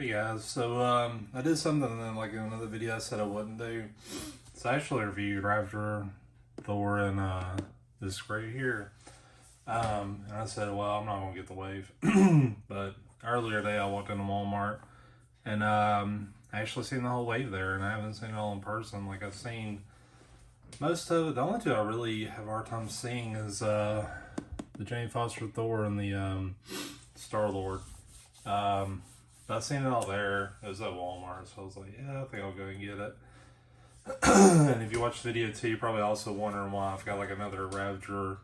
Hey guys, so I did something then like in another video I said I wouldn't do. So I actually reviewed Ravager, Thor, and this right here. And I said, well, I'm not gonna get the wave. But earlier today I walked into Walmart and I actually seen the whole wave there, and I haven't seen it all in person. Like I've seen most of it. The only two I really have a hard time seeing is the Jane Foster Thor and the Star Lord. But I've seen it all there. It was at Walmart, so I was like, yeah, I think I'll go and get it. And if you watch the video too, you're probably also wondering why I've got like another Ravager,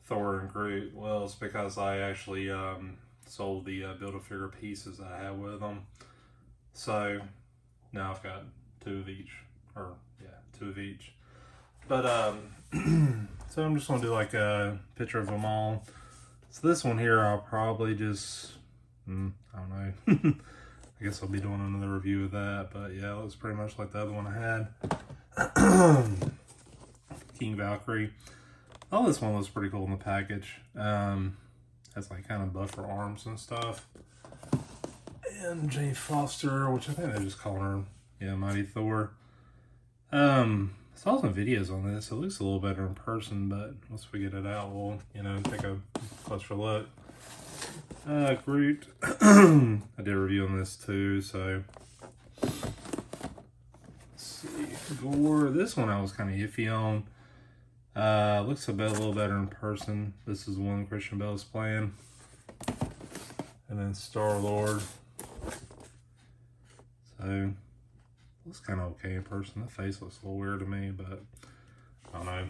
Thor, and Groot. Well, it's because I actually sold the Build-A-Figure pieces I had with them. So now I've got two of each. Two of each. But, so I'm just going to do like a picture of them all. So this one here, I'll probably just... I don't know. I guess I'll be doing another review of that, but yeah, it looks pretty much like the other one I had. King Valkyrie. Oh, this one looks pretty cool in the package. Has like kind of buffer arms and stuff. And Jane Foster, which I think they just call her, yeah, Mighty Thor. I saw some videos on this. It looks a little better in person, but once we get it out, we'll, take a closer look. Groot. I did a review on this too, so let's see. Gore. This one I was kind of iffy on. Looks a little better in person. This is the one Christian Bale's playing. And then Star Lord. So looks kind of okay in person. The face looks a little weird to me, but I don't know.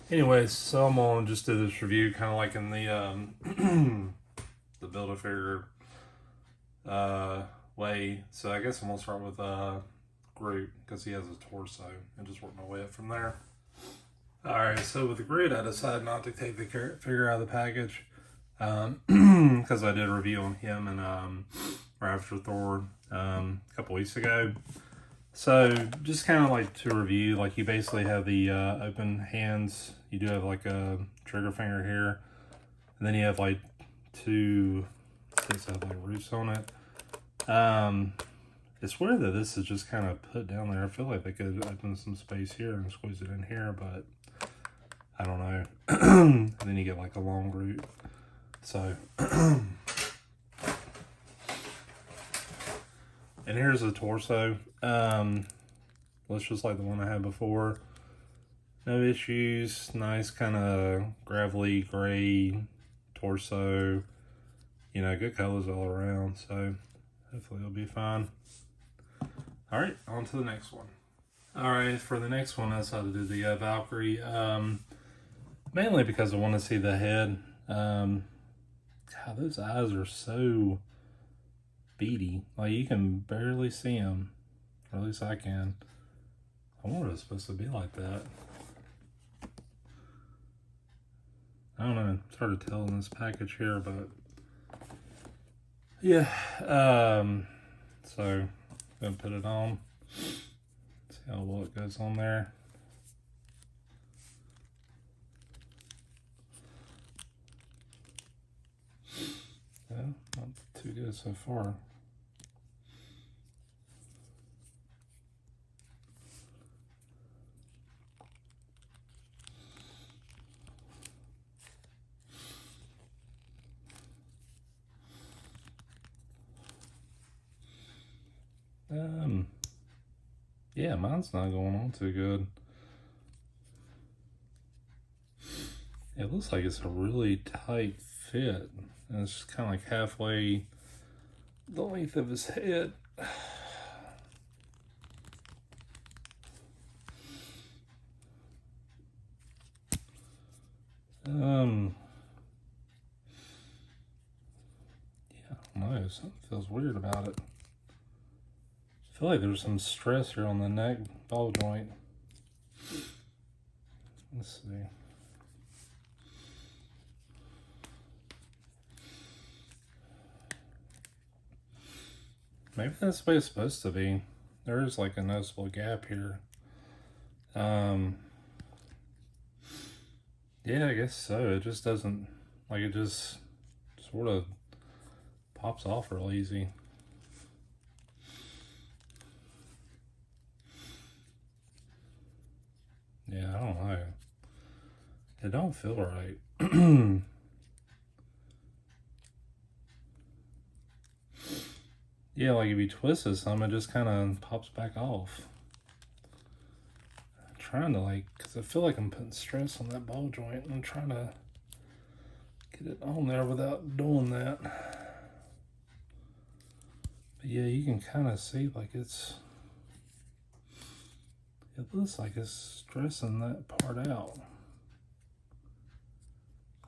Anyways, so I'm gonna just do this review kind of like in the the Build-A-Figure way. So I guess I'm gonna start with Groot because he has a torso and just work my way up from there. Alright, so with the Groot I decided not to take the figure out of the package because I did a review on him and Ravager Thor a couple weeks ago. So just kind of like to review, like you basically have the open hands. You do have like a trigger finger here, and then you have like two sticks that have like roots on it. It's weird that this is just kind of put down there. I feel like they could open some space here and squeeze it in here, but I don't know. And then you get like a long root. So and here's the torso. Looks just like the one I had before. No issues. Nice kind of gravelly gray torso. Good colors all around. So hopefully it'll be fine. Alright, on to the next one. Alright, for the next one I decided to do the Valkyrie. Mainly because I want to see the head. God, those eyes are so beady. Like you can barely see them. Or at least I can. I wonder if it's supposed to be like that. I don't know. It's hard to tell in this package here, but yeah. So I'm gonna put it on. See how well it goes on there. Yeah, not too good so far. Yeah, mine's not going on too good. It looks like it's a really tight fit. And it's just kind of like halfway the length of his head. Yeah, I don't know. Something feels weird about it. I feel like there's some stress here on the neck ball joint. Let's see. Maybe that's the way it's supposed to be. There is like a noticeable gap here. Yeah, I guess so. It just doesn't, like it just sort of pops off real easy. It don't feel right. Yeah, like if you twist it some, it just kind of pops back off. I'm trying to like, because I feel like I'm putting stress on that ball joint. And I'm trying to get it on there without doing that. But yeah, you can kind of see like it looks like it's stressing that part out.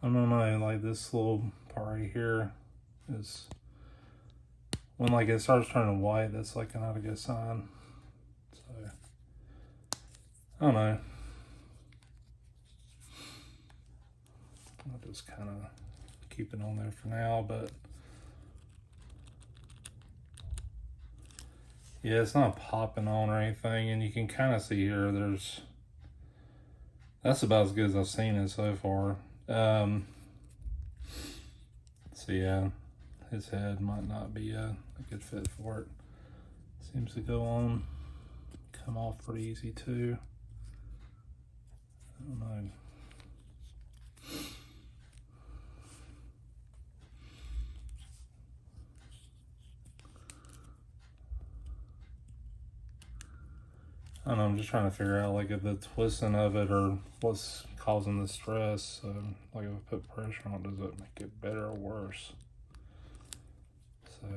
I don't know, like this little part right here is, when like it starts turning white, that's like not a good sign. So, I don't know. I'll just kind of keep it on there for now, but yeah, it's not popping on or anything, and you can kind of see here, that's about as good as I've seen it so far. So yeah, his head might not be a good fit for it. Seems to come off pretty easy too. I don't know. I don't know, I'm just trying to figure out like if the twisting of it or what's causing the stress. Like if I put pressure on it, does it make it better or worse? So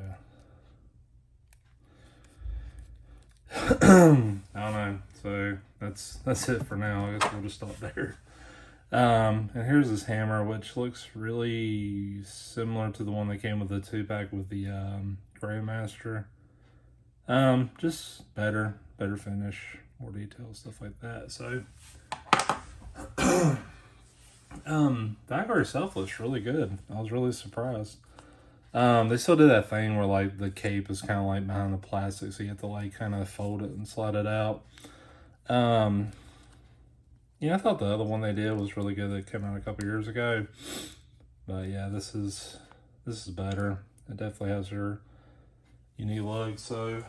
I don't know. So that's it for now. I guess we'll just stop there. And here's this hammer, which looks really similar to the one that came with the 2-pack with the Grandmaster. Just better finish, more detail, stuff like that. So Valkyrie itself looks really good. I was really surprised. They still do that thing where like the cape is kind of like behind the plastic, so you have to like kind of fold it and slide it out. Yeah, I thought the other one they did was really good that came out a couple years ago. But yeah, this is better. It definitely has her unique look. So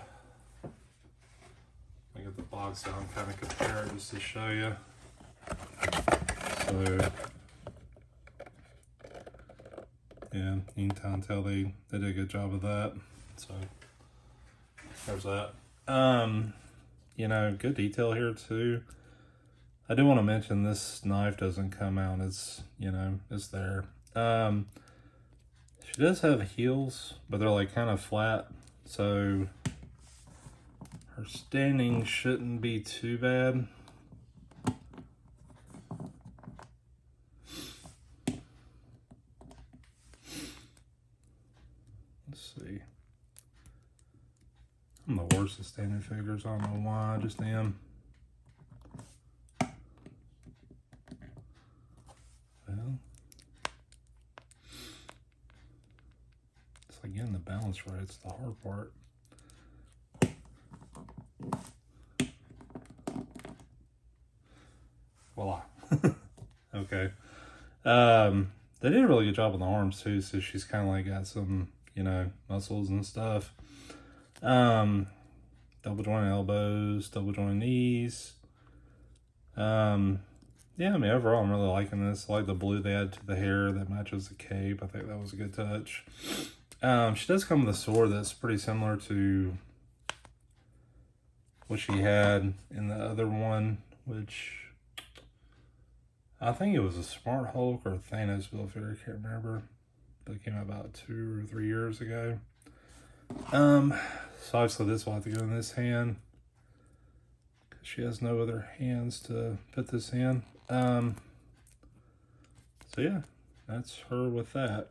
I get the box down, kind of compare it just to show you. So yeah, you can kind of tell they did a good job of that. So there's that. You know, good detail here too. I do want to mention this knife doesn't come out. It's, you know, it's there. She does have heels, but they're like kind of flat, so her standing shouldn't be too bad. Let's see. I'm the worst at standing figures. I don't know why. I just am. Well, it's like getting the balance right. It's the hard part. Voila. Okay. They did a really good job on the arms too, so she's kind of like got some, you know, muscles and stuff. Double joint elbows, double joint knees. Yeah, I mean, overall, I'm really liking this. I like the blue they add to the hair that matches the cape. I think that was a good touch. She does come with a sword that's pretty similar to what she had in the other one, which I think it was a Smart Hulk or Thanos build figure. I can't remember, but it came out about 2 or 3 years ago. So obviously this will have to go in this hand because she has no other hands to put this in. So yeah, that's her with that.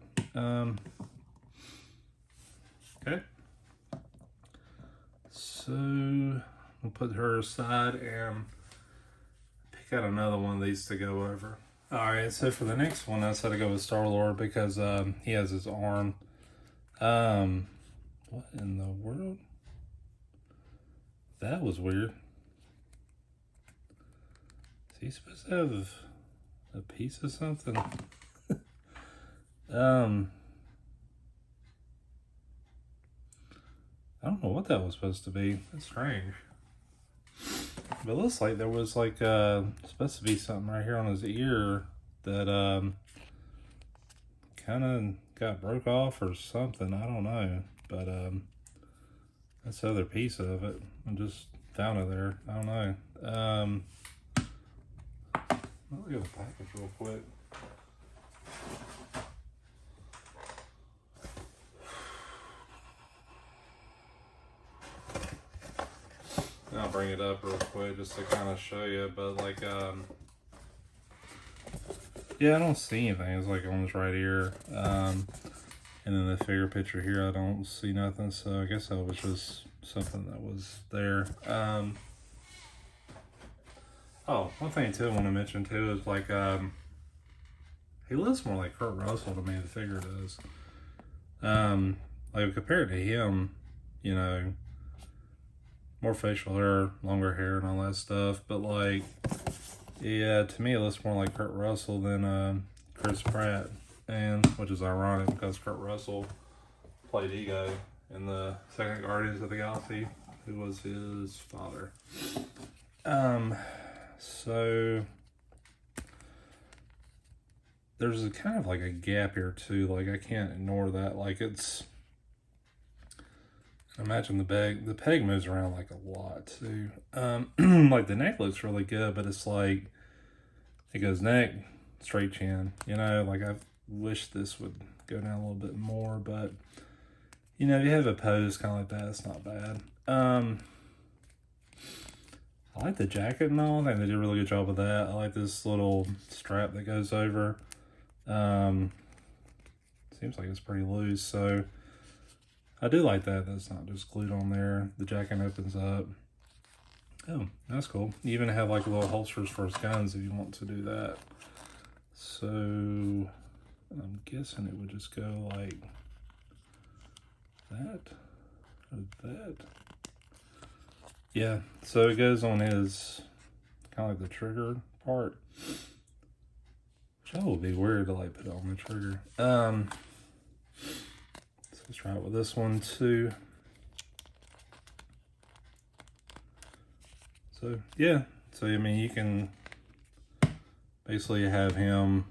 Okay. So we'll put her aside and pick out another one of these to go over. Alright, so for the next one, I decided to go with Star-Lord because he has his arm. What in the world? That was weird. Is he supposed to have a piece of something? I don't know what that was supposed to be. That's strange. But it looks like there was like supposed to be something right here on his ear that kind of got broke off or something. I don't know, but that's the other piece of it. I just found it there. I don't know. Look at the package real quick. I'll bring it up real quick just to kind of show you, but like, yeah, I don't see anything. It's like on this right here, and then the figure picture here, I don't see nothing. So I guess that was just something that was there. Oh, one thing too I want to mention too is like, he looks more like Kurt Russell to me. The figure does. Like compared to him, you know, more facial hair, longer hair, and all that stuff. But like, yeah, to me it looks more like Kurt Russell than Chris Pratt, and which is ironic because Kurt Russell played Ego in the second Guardians of the Galaxy, who was his father. So there's a kind of like a gap here too. Like I can't ignore that. Like it's, imagine the peg moves around like a lot too. Like the neck looks really good, but it's like it goes neck, straight chin. You know, like I wish this would go down a little bit more, but you know, if you have a pose kind of like that, it's not bad. I like the jacket and all. I think they did a really good job of that. I like this little strap that goes over. Seems like it's pretty loose, so I do like that. That's not just glued on there. The jacket opens up. Oh, that's cool. You even have like little holsters for his guns if you want to do that. So I'm guessing it would just go like that or that. Yeah, so it goes on his, kind of like the trigger part. Which that would be weird to like put on the trigger. So let's try it with this one too. So yeah, so I mean you can basically have him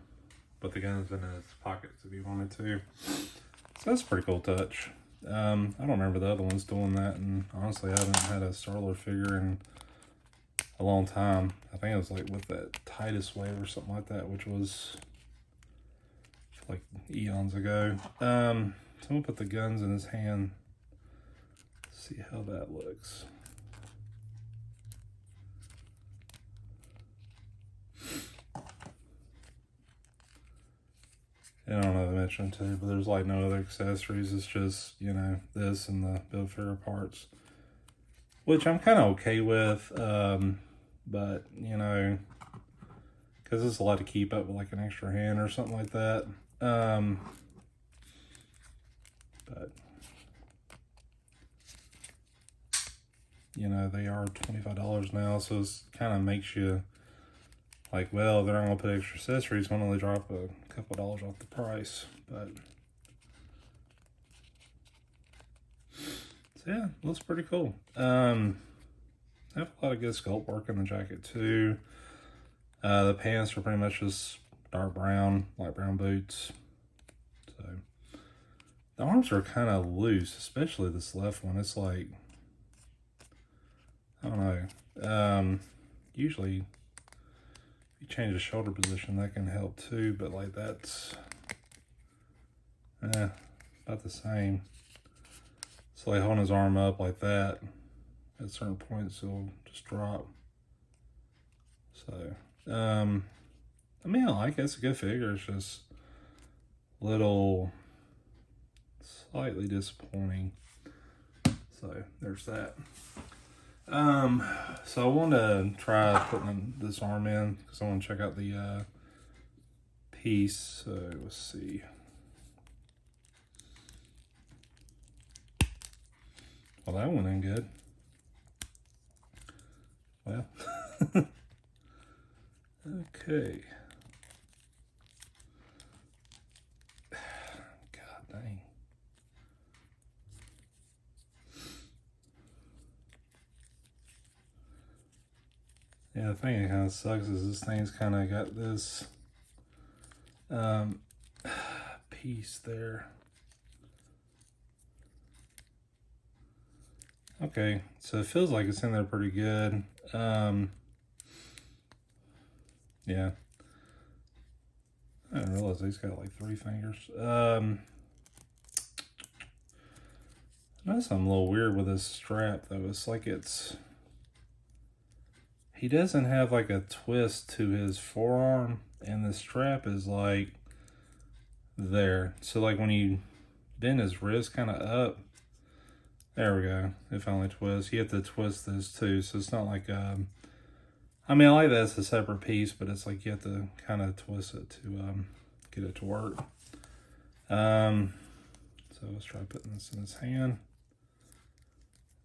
put the guns in his pockets if you wanted to. So that's a pretty cool touch. I don't remember the other ones doing that, and honestly I haven't had a Star-Lord figure in a long time. I think it was like with that Titus wave or something like that, which was like eons ago. So I'm gonna put the guns in his hand, see how that looks. And I don't know if I mentioned too, but there's like no other accessories. It's just, you know, this and the build figure parts, which I'm kind of okay with. But you know, because it's a lot to keep up with like an extra hand or something like that. But you know, they are $25 now, so it kind of makes you like, well, they're not gonna put extra accessories, why don't they drop a couple dollars off the price? But so yeah, looks pretty cool. I have a lot of good sculpt work in the jacket too. The pants are pretty much just dark brown, light brown boots. So the arms are kind of loose, especially this left one. It's like, I don't know. Usually if you change the shoulder position, that can help too, but like that's about the same. So like holding his arm up like that, at certain points it'll just drop. So I mean, I like it. It's a good figure. It's just little slightly disappointing. So there's that. So I want to try putting this arm in because I want to check out the piece. So let's see. Well, that went in good. Well, okay. God dang. Yeah, the thing that kind of sucks is this thing's kind of got this piece there. Okay, so it feels like it's in there pretty good. Yeah. I didn't realize he's got like 3 fingers. I know something a little weird with his strap though. It's like he doesn't have like a twist to his forearm, and the strap is like there. So like when you bend his wrist kind of up, there we go. It finally twists. You have to twist this too, so it's not like I mean, I like that it's a separate piece, but it's like you have to kind of twist it to get it to work. So let's try putting this in his hand.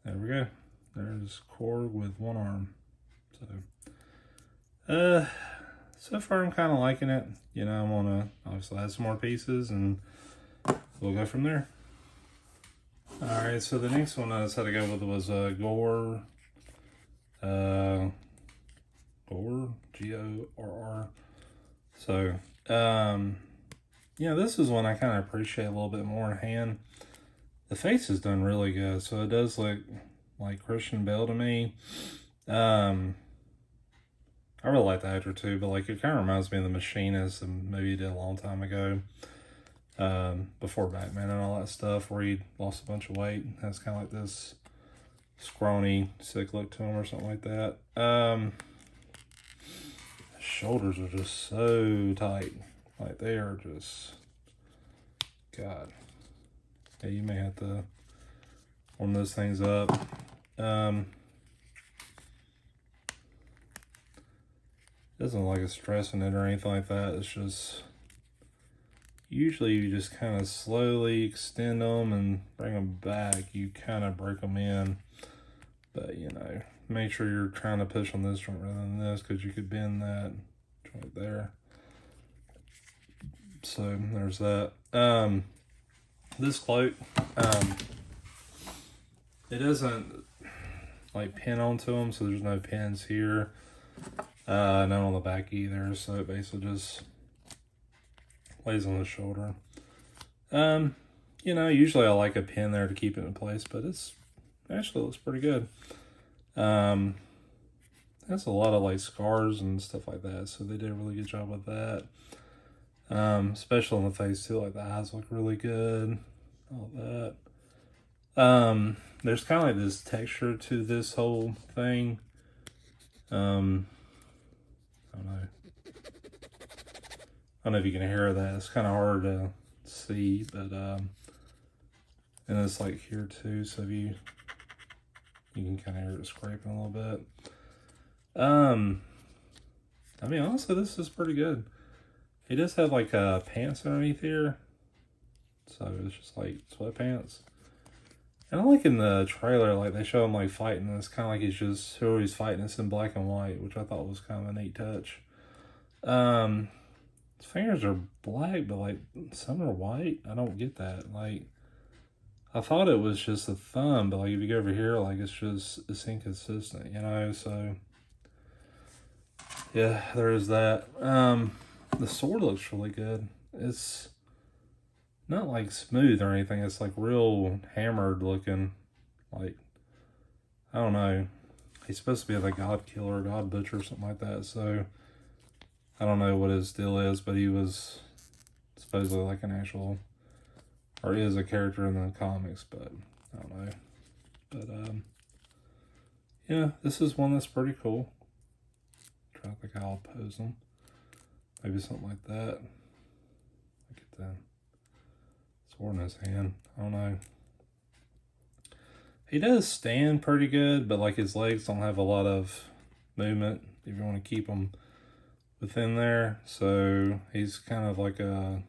There we go. There's Korg with 1 arm. So far I'm kind of liking it. You know, I want to obviously add some more pieces and we'll go from there. Alright, so the next one I decided to go with was Gore. Gore, Gorr. So, yeah, this is one I kind of appreciate a little bit more in hand. The face is done really good, so it does look like Christian Bale to me. I really like the actor too, but like it kind of reminds me of The Machinist, and maybe he did a long time ago, before Batman and all that stuff, where he lost a bunch of weight. Has kind of like this scrawny, sick look to him or something like that. His shoulders are just so tight. Like they are just, God. Yeah, you may have to warm those things up. Doesn't look like it's stressing it or anything like that. It's just, usually you just kind of slowly extend them and bring them back. You kind of break them in. But, you know, make sure you're trying to push on this joint rather than this, because you could bend that joint there. So, there's that. This cloak, it doesn't, like, pin onto them, so there's no pins here. None on the back either, so it basically just lays on the shoulder. You know, usually I like a pin there to keep it in place, but it's actually looks pretty good. Has a lot of like scars and stuff like that, so they did a really good job with that. Especially on the face too, like the eyes look really good, all that. There's kind of like this texture to this whole thing. I don't know. I don't know if you can hear that. It's kind of hard to see, but and it's like here too, so if you can kind of hear it scraping a little bit. I mean, honestly, this is pretty good. He does have like pants underneath here, so it's just like sweatpants. And I like in the trailer, like they show him like fighting, and it's kind of like he's just who he's fighting. It's in black and white, which I thought was kind of a neat touch. His fingers are black, but like some are white. I don't get that. Like I thought it was just a thumb, but like if you go over here, like it's inconsistent, you know. So yeah, there is that. The sword looks really good. It's not like smooth or anything. It's like real hammered looking. Like, I don't know. He's supposed to be like a god killer, god butcher, or something like that. So I don't know what his deal is, but he was supposedly like an actual, or is a character in the comics, but I don't know. But yeah, this is one that's pretty cool. Try to think how I'll pose them. Maybe something like that. Look at that sword in his hand. I don't know. He does stand pretty good, but like his legs don't have a lot of movement if you want to keep them within there. So he's kind of like a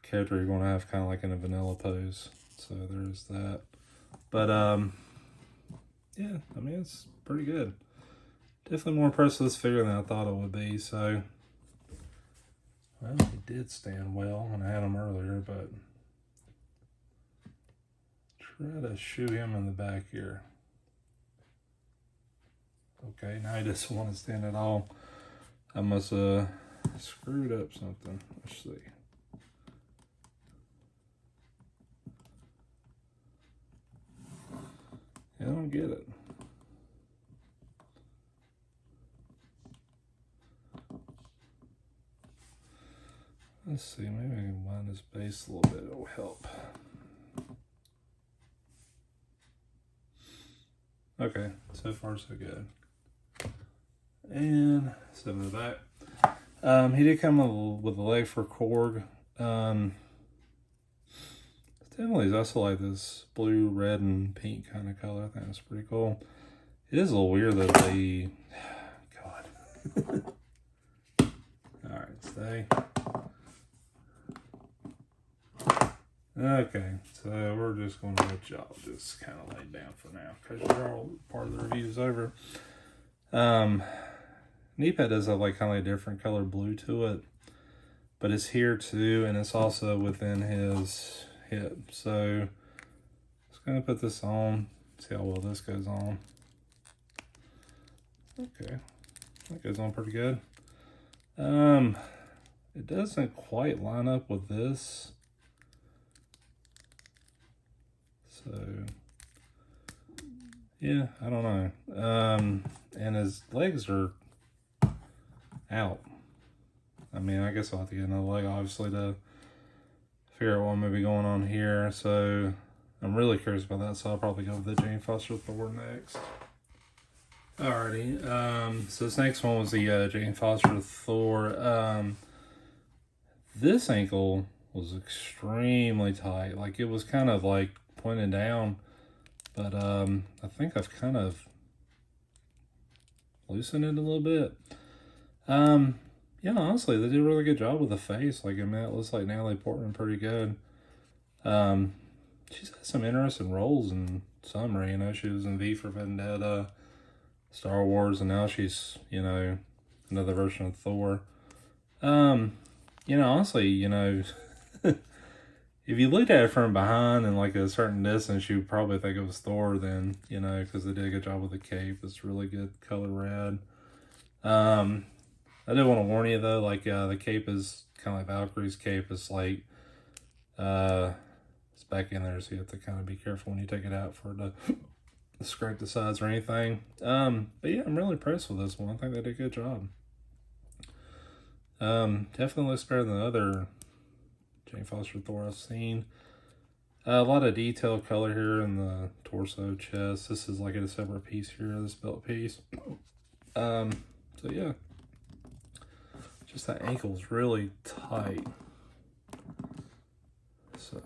character you're going to have kind of like in a vanilla pose. So there's that. But yeah, I mean, it's pretty good. Definitely more impressed with this figure than I thought it would be. So, well, he did stand well when I had him earlier, but try to shoot him in the back here. Okay, now he doesn't want to stand at all. I must have screwed up something. Let's see. I don't get it. Let's see, maybe I can wind this base a little bit, it'll help. Okay, so far so good. And so in the back. He did come with a leg for Korg. Definitely, I also like this blue, red, and pink kind of color. I think that's pretty cool. It is a little weird that they... God. Alright, stay. Okay, so we're just going to let y'all just kind of lay down for now because you're all part of the review's over. Knee-pad does have like kind of a different color blue to it, but it's here too, and it's also within his hip. So just gonna put this on, see how well this goes on. Okay, that goes on pretty good. It doesn't quite line up with this. So, yeah, I don't know. And his legs are out. I mean, I guess I'll have to get another leg, obviously, to figure out what may be going on here. So, I'm really curious about that, so I'll probably go with the Jane Foster Thor next. Alrighty, so this next one was the Jane Foster Thor. This ankle was extremely tight. Like, it was kind of like pointed down, but I think I've kind of loosened it a little bit. Yeah, honestly, they did a really good job with the face. Like, I mean, it looks like Natalie Portman pretty good. She's had some interesting roles in summary. You know, she was in V for Vendetta, Star Wars, and now she's, you know, another version of Thor. You know, honestly, you know, if you looked at it from behind and like a certain distance, you would probably think it was Thor then, you know, because they did a good job with the cape. It's really good color red. I did want to warn you though, like the cape is kind of like Valkyrie's cape. It's like, it's back in there, so you have to kind of be careful when you take it out for it to scrape the sides or anything. But yeah, I'm really impressed with this one. I think they did a good job. Definitely looks better than the other Jane Foster Thor I've seen. A lot of detailed color here in the torso, chest. This is like a separate piece here, this belt piece. So yeah. Just that ankle's really tight. So.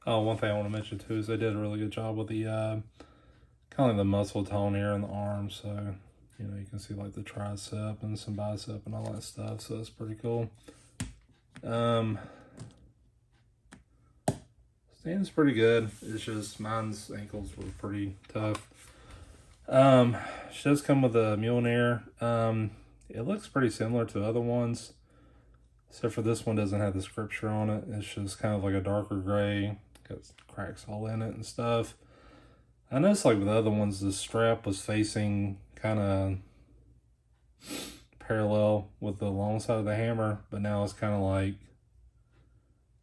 Oh, one thing I want to mention too is they did a really good job with the kind of the muscle tone here in the arm. So, you know, you can see like the tricep and some bicep and all that stuff. So that's pretty cool. Stands pretty good. It's just mine's ankles were pretty tough. She does come with a Mjolnir. It looks pretty similar to other ones, except for this one doesn't have the scripture on it. It's just kind of like a darker gray, got cracks all in it and stuff. I noticed like with the other ones, the strap was facing kind of parallel with the long side of the hammer, but now it's kind of like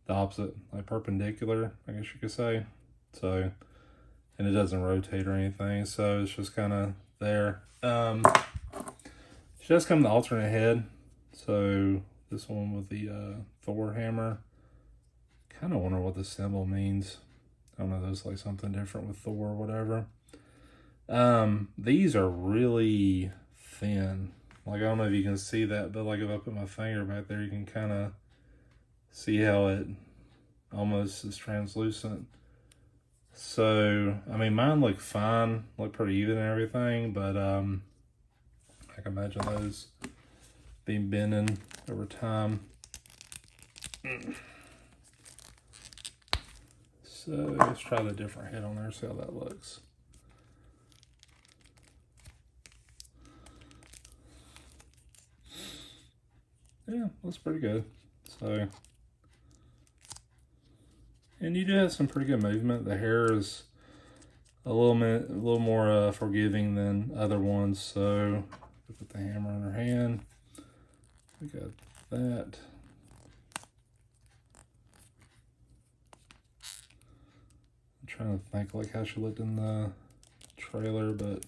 the opposite, like perpendicular, I guess you could say. So, and it doesn't rotate or anything, so it's just kind of there. She does come the alternate head, so this one with the Thor hammer. Kind of wonder what the symbol means. I don't know, there's like something different with Thor or whatever. These are really thin. Like, I don't know if you can see that, but like if I put my finger back there, you can kind of see how it almost is translucent. So, I mean, mine look fine, look pretty even and everything, but I can imagine those being bending over time. So let's try the different head on there, see how that looks. Yeah, looks pretty good. So, and you do have some pretty good movement. The hair is a little more forgiving than other ones. So, Put the hammer in her hand. We got that. I'm trying to think like how she looked in the trailer, but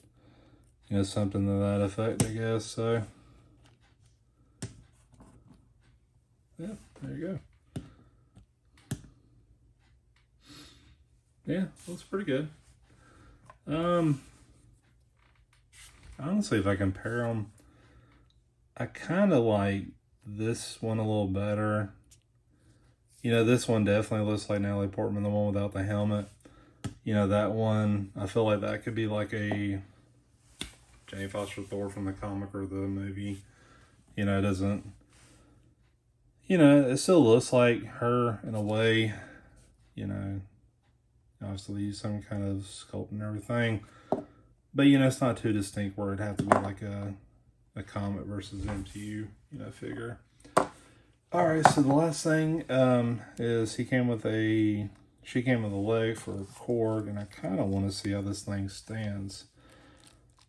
you know, something to that effect, I guess. So yeah, there you go. Yeah, looks pretty good. Honestly, if I compare them, I kind of like this one a little better. You know, this one definitely looks like Natalie Portman, the one without the helmet. You know, that one, I feel like that could be like a Jane Foster Thor from the comic or the movie. You know, it doesn't, you know, it still looks like her in a way. You know, obviously use some kind of sculpt and everything. But, you know, it's not too distinct where it'd have to be like a comic versus MCU, you know, figure. Alright, so the last thing is she came with a leg for Korg, and I kind of want to see how this thing stands.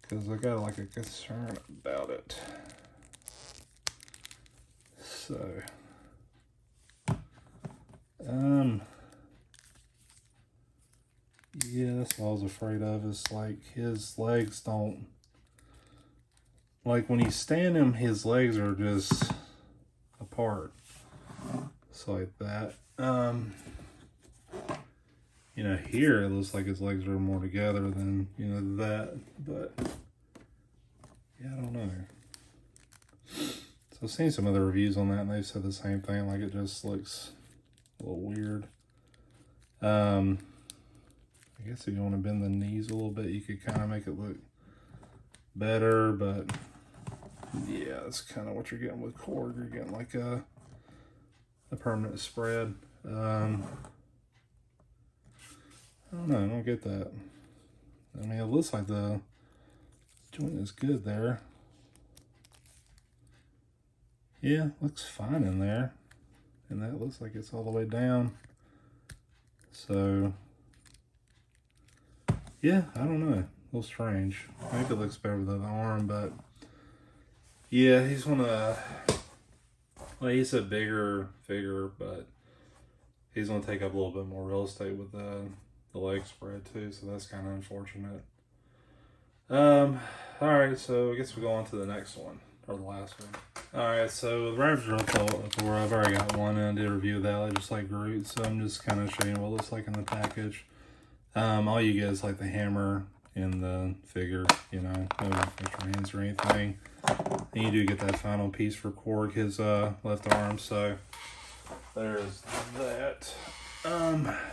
Because I got like a concern about it. So, yeah, that's what I was afraid of. Is like his legs don't, like when you stand him, his legs are just apart. It's like that. You know, here it looks like his legs are more together than, you know, that. But yeah, I don't know. So I've seen some other reviews on that, and they've said the same thing. Like it just looks a little weird. I guess if you want to bend the knees a little bit, you could kind of make it look better, but yeah, that's kind of what you're getting with Korg. You're getting like a permanent spread. I don't know, I don't get that. I mean, it looks like the joint is good there. Yeah, looks fine in there. And that looks like it's all the way down. So, yeah, I don't know. A little strange. Maybe it looks better with the other arm, but yeah, he's gonna, well, he's a bigger figure, but he's gonna take up a little bit more real estate with the leg spread too, so that's kind of unfortunate. Alright, so I guess we'll go on to the next one, or the last one. Alright, so the Ravager Thor, I've already got one, and I did a review of that. I just like Groot, so I'm just kind of showing you what it looks like in the package. All you get is like the hammer in the figure, you know, no extra hands or anything. And you do get that final piece for Korg, his left arm, so there's that.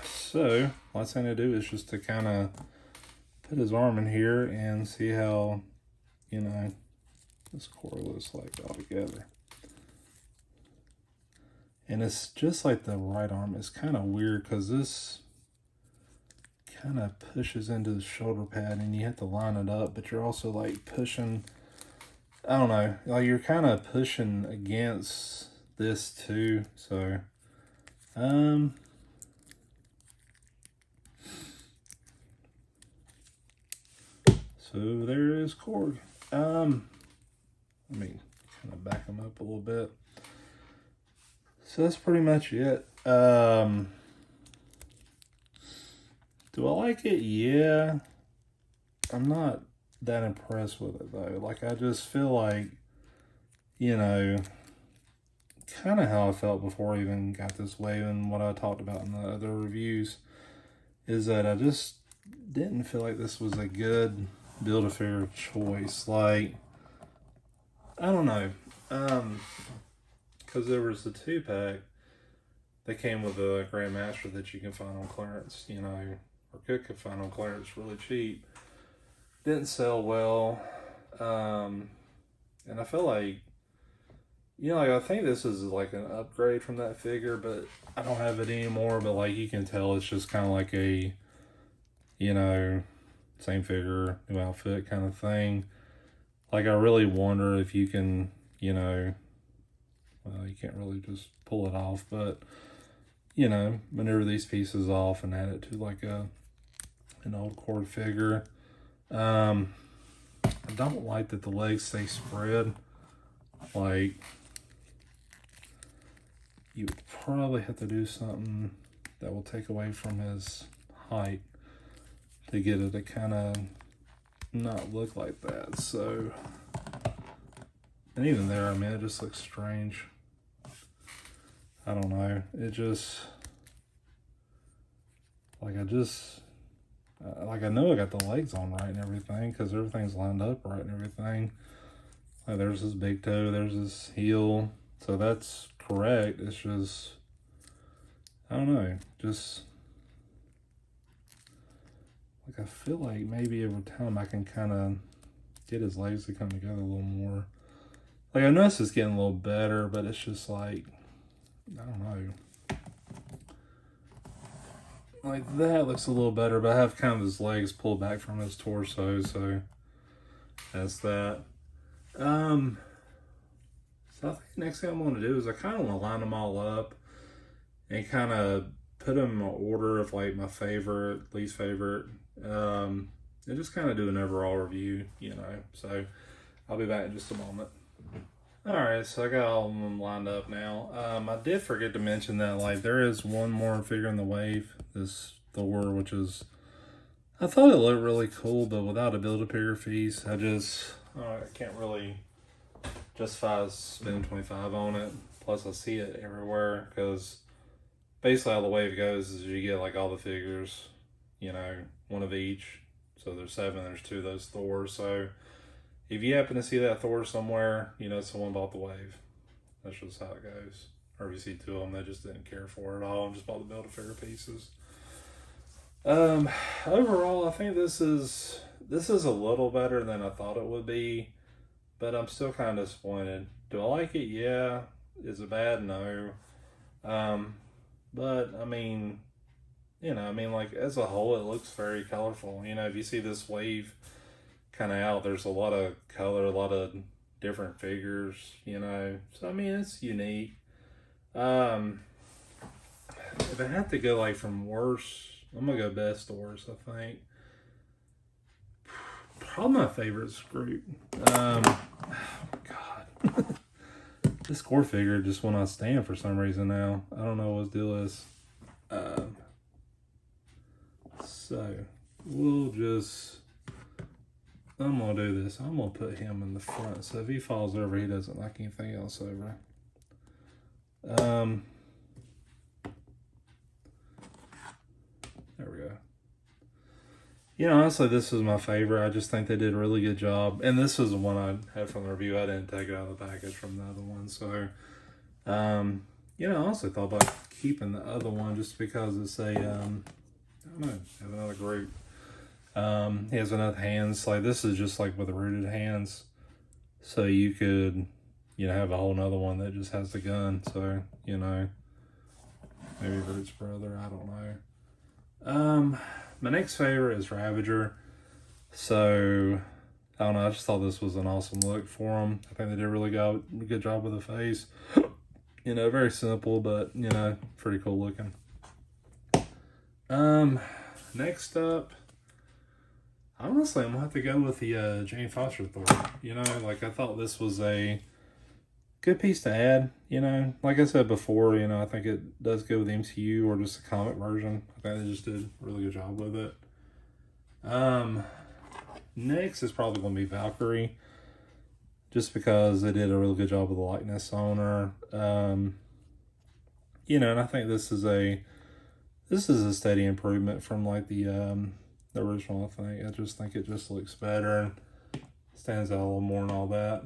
So last thing to do is just to kind of put his arm in here and see how, you know, this core looks like all together. And it's just like the right arm. It's kind of weird because this kind of pushes into the shoulder pad and you have to line it up, but you're also like pushing, I don't know, like you're kind of pushing against this too. So, so there is Korg. Let me kind of back him up a little bit. So that's pretty much it. Do I like it? Yeah. I'm not that impressed with it though. Like I just feel like, you know, kind of how I felt before I even got this way, and what I talked about in the other reviews is that I just didn't feel like this was a good Build-A-Figure choice. Like, I don't know. Because there was the 2-pack that came with a Grandmaster that you can find on clearance, you know, or could find on clearance really cheap. Didn't sell well. And I feel like, you know, like I think this is like an upgrade from that figure, but I don't have it anymore. But like you can tell it's just kind of like a, you know, same figure, new outfit kind of thing. Like I really wonder if you can, you know, well, you can't really just pull it off, but you know, maneuver these pieces off and add it to like an old Korg figure. I don't like that the legs stay spread. Like, you would probably have to do something that will take away from his height to get it to kind of not look like that. So, and even there, I mean, it just looks strange. I don't know. It just, like, I know I got the legs on right and everything because everything's lined up right and everything. Like, there's his big toe, there's his heel. So that's correct. It's just, I don't know. Just, like, I feel like maybe over time I can kind of get his legs to come together a little more. Like, I noticed it's getting a little better, but it's just like, I don't know. Like, that looks a little better, but I have kind of his legs pulled back from his torso, so that's that. So I think the next thing I'm going to do is I kind of want to line them all up and kind of put them in order of, like, my favorite, least favorite, and just kind of do an overall review, you know. So I'll be back in just a moment. Alright, so I got all of them lined up now. I did forget to mention that, like, there is one more figure in the wave, this Thor, which is, I thought it looked really cool, but without a Build-A-Figure fees, I can't really justify spending $25 on it. Plus, I see it everywhere, because basically how the wave goes is you get, like, all the figures, you know, one of each. So there's 7, there's 2 of those Thors, so if you happen to see that Thor somewhere, you know someone bought the wave. That's just how it goes. Or if you see 2 of them, they just didn't care for it at all and just bought the Build-A-Figure pieces. Overall, I think this is a little better than I thought it would be, but I'm still kind of disappointed. Do I like it? Yeah. Is it bad? No. But I mean, you know, like, as a whole, it looks very colorful. You know, if you see this wave kind of out, there's a lot of color, a lot of different figures, you know, so I mean, it's unique. If I had to go, like, from worst, I'm gonna go best to worst. I think probably my favorite's Groot. Oh god. This Gore figure just will not stand for some reason now. I don't know what his deal is. So we'll just, I'm going to do this. I'm going to put him in the front. So if he falls over, he doesn't knock anything else over. There we go. You know, honestly, this is my favorite. I just think they did a really good job. And this is the one I had from the review. I didn't take it out of the package from the other one. So, you know, I also thought about keeping the other one just because it's a, I don't know, have another Groot. He has enough hands. Like, this is just like with the rooted hands. So you could, you know, have a whole nother one that just has the gun. So, you know, maybe Groot's brother. I don't know. My next favorite is Ravager. So, I don't know. I just thought this was an awesome look for him. I think they did a really good job with the face. You know, very simple, but, you know, pretty cool looking. Next up, honestly, I'm going to have to go with the Jane Foster Thor. You know, like, I thought this was a good piece to add. You know, like I said before, you know, I think it does go with the MCU or just a comic version. I think they just did a really good job with it. Next is probably going to be Valkyrie, just because they did a really good job with the likeness on her. You know, and I think this is a steady improvement from, like, the original. I just think it just looks better and stands out a little more and all that.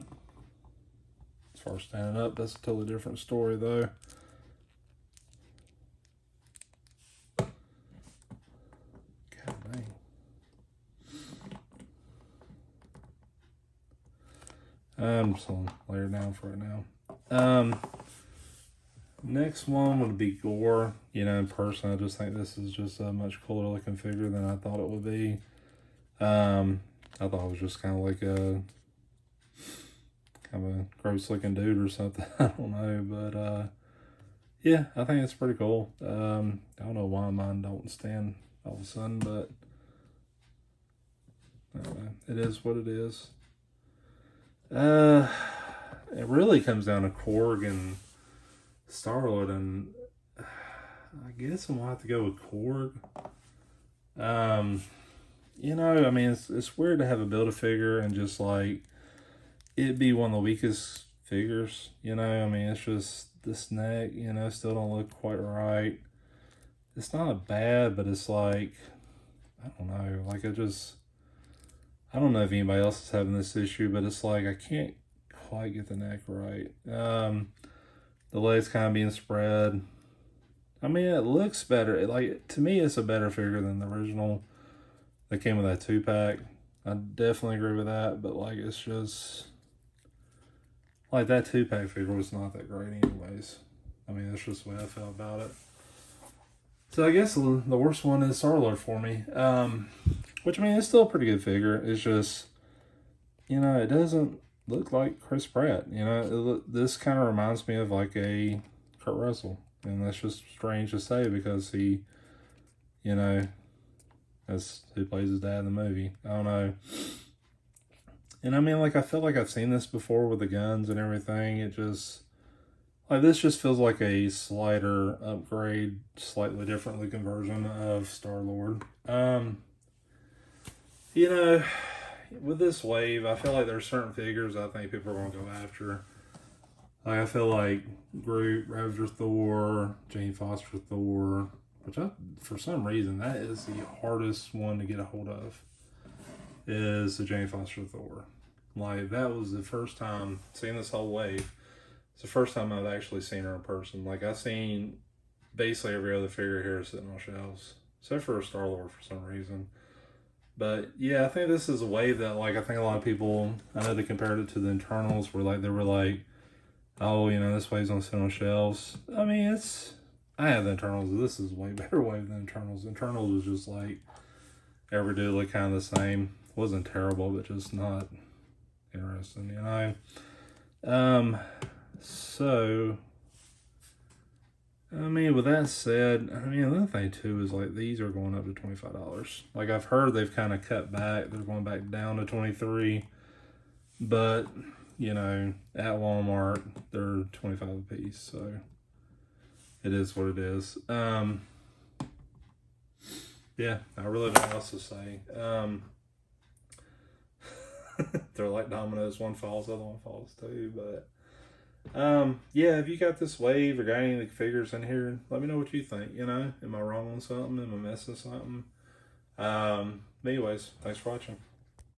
As far as standing up, that's a totally different story, though. God dang. I'm just going to lay her down for right now. Next one would be Gore. You know, in person, I just think this is just a much cooler looking figure than I thought it would be. I thought it was just kind of like a gross looking dude or something. I don't know, but yeah, I think it's pretty cool. I don't know why mine don't stand all of a sudden, but I don't know. It is what it is. It really comes down to Korg and Star-Lord, and I guess I'm gonna have to go with Korg. You know, I mean, it's weird to have a Build-A-Figure and just like it be one of the weakest figures. You know, I mean, it's just this neck. You know, still don't look quite right. It's not bad, but it's like I don't know. Like I don't know if anybody else is having this issue, but it's like I can't quite get the neck right. The legs kind of being spread. I mean, it looks better. Like to me, it's a better figure than the original that came with that 2-pack. I definitely agree with that, but like it's just like that 2-pack figure was not that great, anyways. I mean, that's just the way I felt about it. So I guess the worst one is Star-Lord for me. Which I mean, it's still a pretty good figure. It's just, you know, it doesn't look like Chris Pratt. You know, this kind of reminds me of like a Kurt Russell, and that's just strange to say because he, you know, that's who plays his dad in the movie. I don't know. And I mean, like I feel like I've seen this before with the guns and everything. It just like this just feels like a slighter upgrade, slightly different looking version of Star-Lord. You know, with this wave, I feel like there's certain figures I think people are going to go after. Like, I feel like Groot, Ravager Thor, Jane Foster Thor, which for some reason, that is the hardest one to get a hold of, is the Jane Foster Thor. Like, that was the first time, seeing this whole wave, it's the first time I've actually seen her in person. Like, I've seen basically every other figure here sitting on shelves, except for Star-Lord for some reason. But yeah, I think this is a wave that like I think a lot of people, I know they compared it to the Internals where like they were like, oh, you know, this wave's gonna sit on shelves. I mean, I have the Internals. This is a way better wave than Internals. Internals was just like every dude looked kind of the same. Wasn't terrible, but just not interesting, you know. So I mean, with that said, I mean, another thing too is like these are going up to $25. Like I've heard they've kind of cut back. They're going back down to 23, but you know, at Walmart they're 25 a piece. So it is what it is. Yeah, I really don't know what else to say. They're like dominoes. One falls, the other one falls too. But yeah, if you got this wave or got any of the figures in here, let me know what you think. You know, am I wrong on something? Am I missing something? Anyways, thanks for watching.